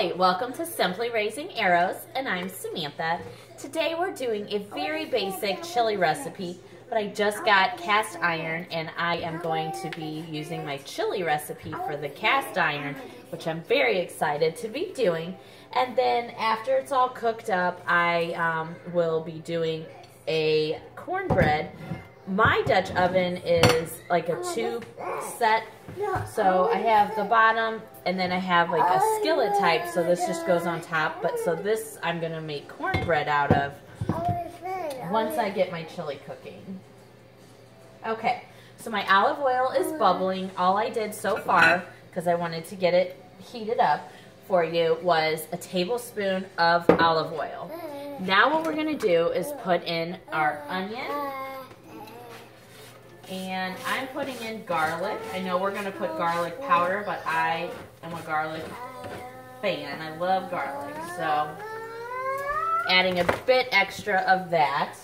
Hi, welcome to Simply Raising Arrows, and I'm Samantha. Today we're doing a very basic chili recipe, but I just got cast iron and I am going to be using my chili recipe for the cast iron, which I'm very excited to be doing. And then after it's all cooked up, I will be doing a cornbread. My Dutch oven is like a tube set, so I have the bottom and then I have like a skillet type, so this just goes on top. But so this I'm gonna make cornbread out of once I get my chili cooking. Okay, so my olive oil is bubbling. All I did so far, because I wanted to get it heated up for you, was a tablespoon of olive oil. Now what we're gonna do is put in our onion. And I'm putting in garlic. I know we're going to put garlic powder, but I am a garlic fan. I love garlic. So adding a bit extra of that.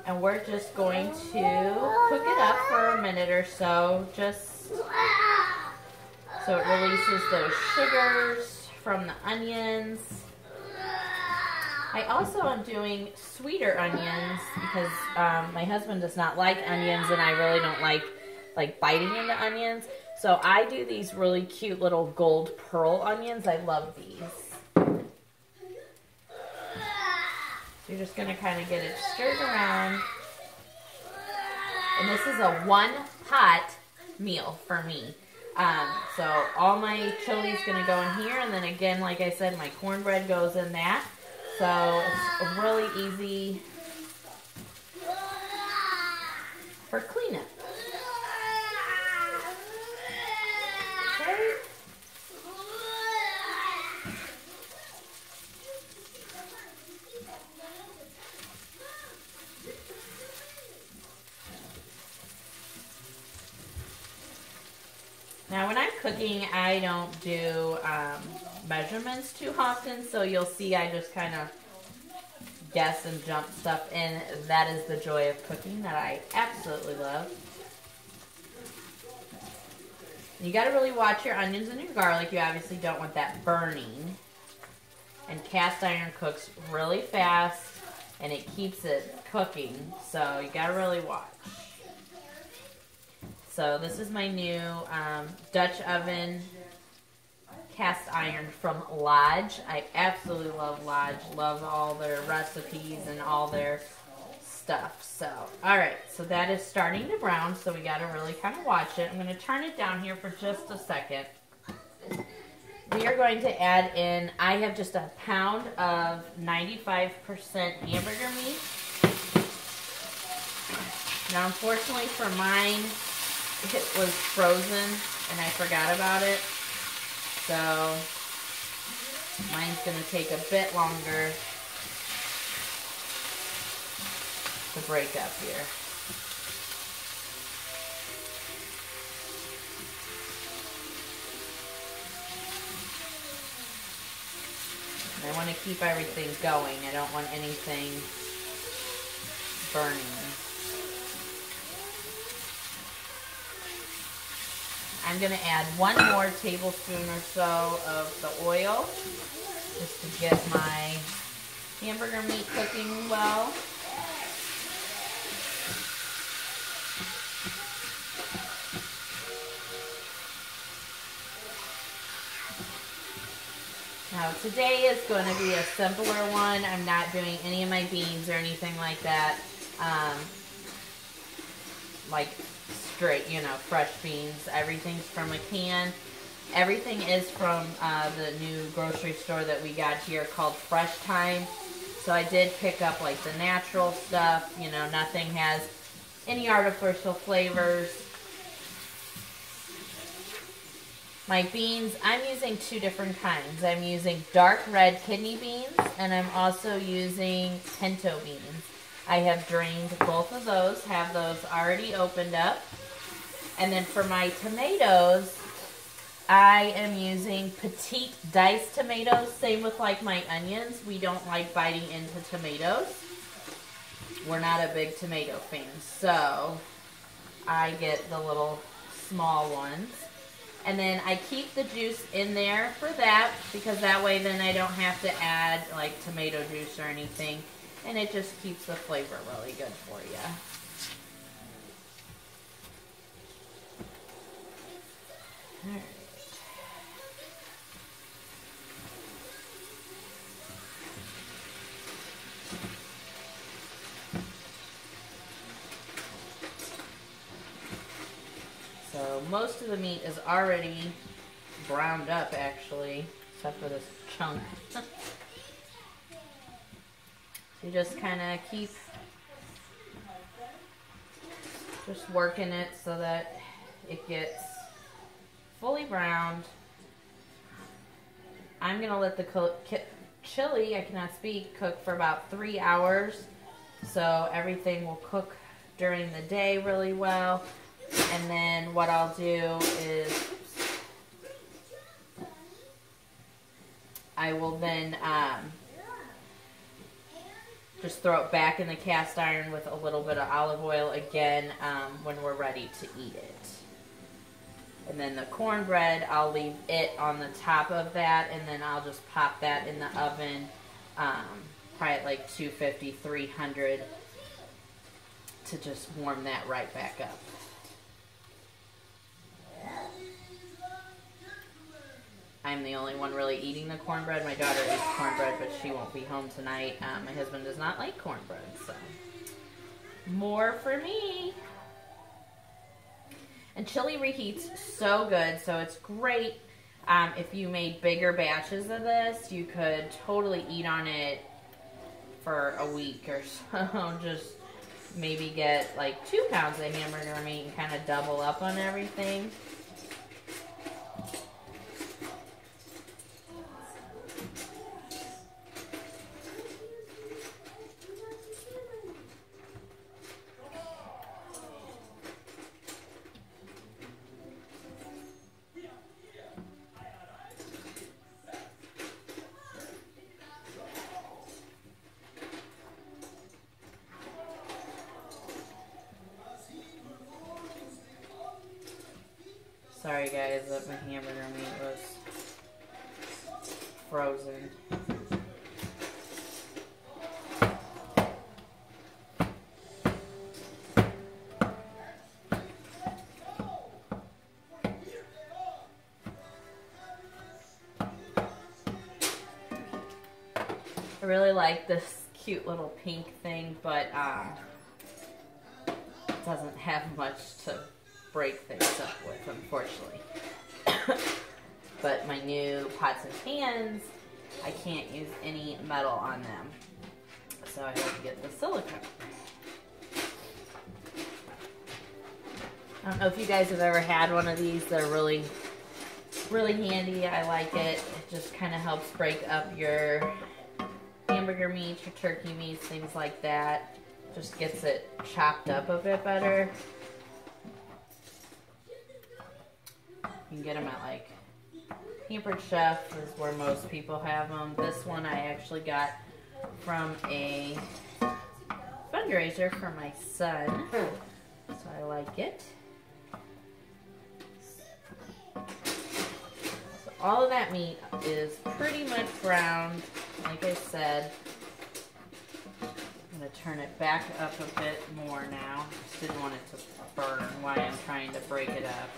And we're just going to cook it up for a minute or so, just so it releases those sugars from the onions. I also am doing sweeter onions because my husband does not like onions and I really don't like biting into onions. So I do these really cute little gold pearl onions. I love these. You're just going to kind of get it stirred around. And this is a one pot meal for me. So all my chili is going to go in here, and then again, like I said, my cornbread goes in that. So it's really easy for cleanup. Okay. Now when I'm cooking, I don't do measurements too often, so you'll see I just kind of guess and jump stuff in. That is the joy of cooking that I absolutely love. You got to really watch your onions and your garlic. You obviously don't want that burning. And cast iron cooks really fast and it keeps it cooking, so you got to really watch. So this is my new Dutch oven cast iron from Lodge. I absolutely love Lodge. Love all their recipes and all their stuff. So, alright, so that is starting to brown, so we got to really kind of watch it. I'm going to turn it down here for just a second. We are going to add in, I have just a pound of 95% hamburger meat. Now, unfortunately for mine, it was frozen and I forgot about it. So mine's going to take a bit longer to break up here. And I want to keep everything going. I don't want anything burning. I'm going to add one more tablespoon or so of the oil just to get my hamburger meat cooking well. Now today is going to be a simpler one. I'm not doing any of my beans or anything like that. Like straight, you know, fresh beans. Everything's from a can. Everything is from the new grocery store that we got here called Fresh Thyme. So I did pick up like the natural stuff. You know, nothing has any artificial flavors. My beans, I'm using two different kinds. I'm using dark red kidney beans and I'm also using pinto beans. I have drained both of those, have those already opened up. And then for my tomatoes, I am using petite diced tomatoes. Same with like my onions. We don't like biting into tomatoes. We're not a big tomato fan. So I get the little small ones. And then I keep the juice in there for that, because that way then I don't have to add like tomato juice or anything. And it just keeps the flavor really good for you. All right. So most of the meat is already browned up, actually, except for this chunk. So you just kind of keep just working it so that it gets fully browned. I'm going to let the chili, I cannot speak, cook for about 3 hours. So everything will cook during the day really well. And then what I'll do is I will then just throw it back in the cast iron with a little bit of olive oil again when we're ready to eat it. And then the cornbread, I'll leave it on the top of that, and then I'll just pop that in the oven, probably at like 250, 300, to just warm that right back up. I'm the only one really eating the cornbread. My daughter eats cornbread, but she won't be home tonight. My husband does not like cornbread, so more for me. And chili reheats so good, so it's great. If you made bigger batches of this, you could totally eat on it for a week or so. Just maybe get like 2 pounds of hamburger meat and kind of double up on everything. Sorry guys that my hamburger meat was frozen. I really like this cute little pink thing, but it doesn't have much to break things up with, unfortunately. But my new pots and pans, I can't use any metal on them, so I have to get the silicone. I don't know if you guys have ever had one of these. They're really handy. I like it. It just kind of helps break up your hamburger meats, your turkey meats, things like that. Just gets it chopped up a bit better. You can get them at like Pampered Chef is where most people have them. This one I actually got from a fundraiser for my son, so I like it. So all of that meat is pretty much browned. Like I said, I'm going to turn it back up a bit more now. Just didn't want it to burn while I'm trying to break it up.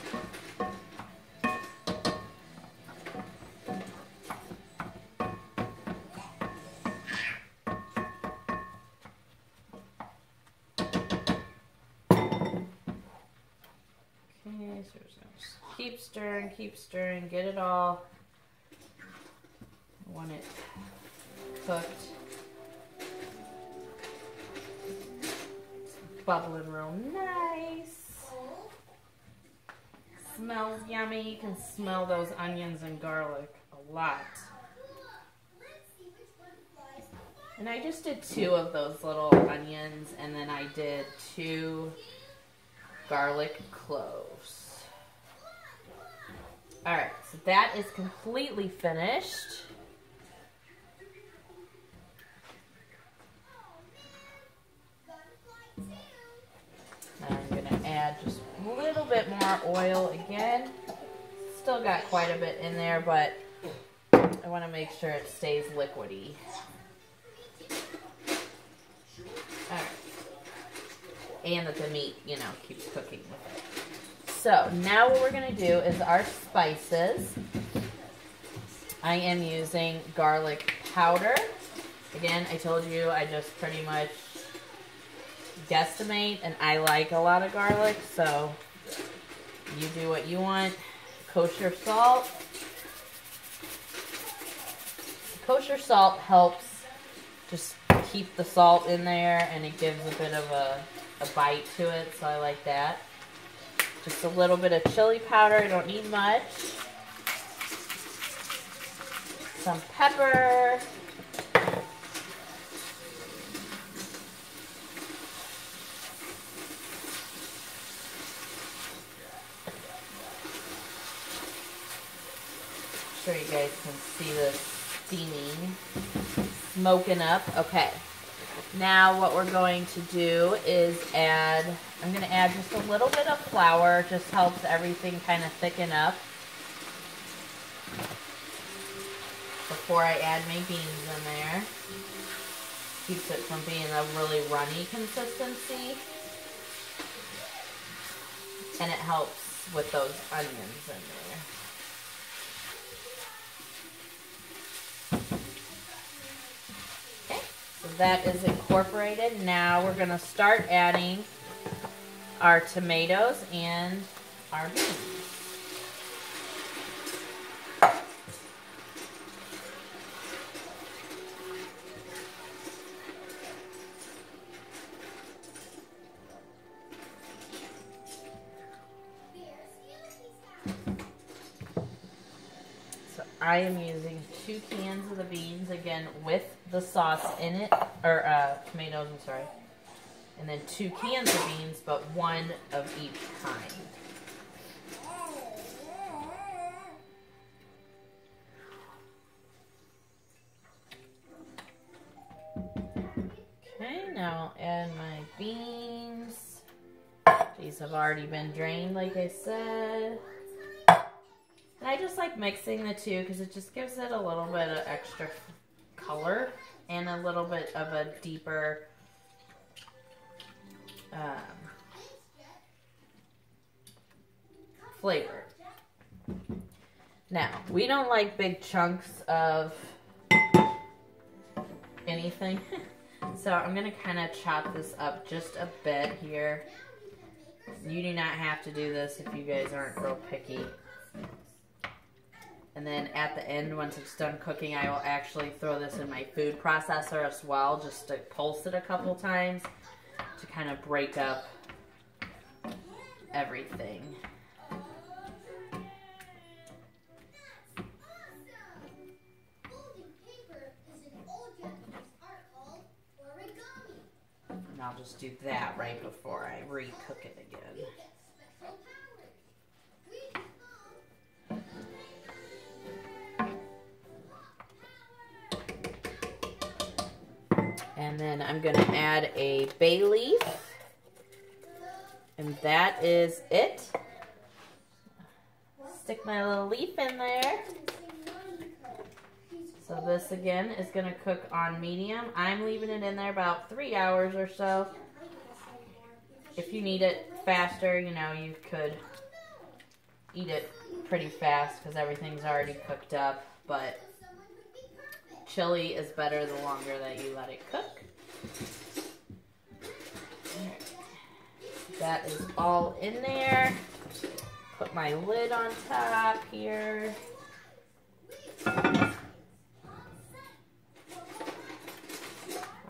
Keep stirring, get it all. I want it cooked. It's bubbling real nice. Smells yummy. You can smell those onions and garlic a lot. And I just did 2 of those little onions, and then I did 2 garlic cloves. Alright, so that is completely finished. Now I'm going to add just a little bit more oil again. still got quite a bit in there, but I want to make sure it stays liquidy. Alright. And that the meat, you know, keeps cooking with it. So, now what we're going to do is our spices. I am using garlic powder. Again, I told you I just pretty much guesstimate, and I like a lot of garlic, so you do what you want. Kosher salt. Kosher salt helps just keep the salt in there, and it gives a bit of a bite to it, so I like that. Just a little bit of chili powder, I don't need much. Some pepper. Sure you guys can see this steaming, smoking up. Okay, now what we're going to do is I'm going to add just a little bit of flour. Just helps everything kind of thicken up before I add my beans in there. Keeps it from being a really runny consistency, and it helps with those onions in there. So that is incorporated. Now we're going to start adding our tomatoes and our beans. So I am using 2 cans of the beans, again, with the sauce in it, or tomatoes, I'm sorry. And then 2 cans of beans, but 1 of each kind. Okay, now I'll add my beans. These have already been drained, like I said. And I just like mixing the two because it just gives it a little bit of extra color and a little bit of a deeper flavor. Now, we don't like big chunks of anything, so I'm going to kind of chop this up just a bit here. You do not have to do this if you guys aren't real picky. And then at the end, once it's done cooking, I will actually throw this in my food processor as well, just to pulse it a couple times to kind of break up everything. And I'll just do that right before I re-cook it again. And then I'm going to add a bay leaf. And that is it. Stick my little leaf in there. So this again is going to cook on medium. I'm leaving it in there about 3 hours or so. If you need it faster, you know, you could eat it pretty fast because everything's already cooked up. But chili is better the longer that you let it cook. That is all in there. Put my lid on top here.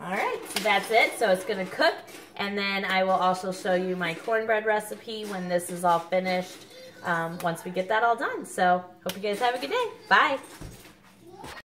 Alright, so that's it. So it's going to cook. And then I will also show you my cornbread recipe when this is all finished, once we get that all done. So hope you guys have a good day. Bye.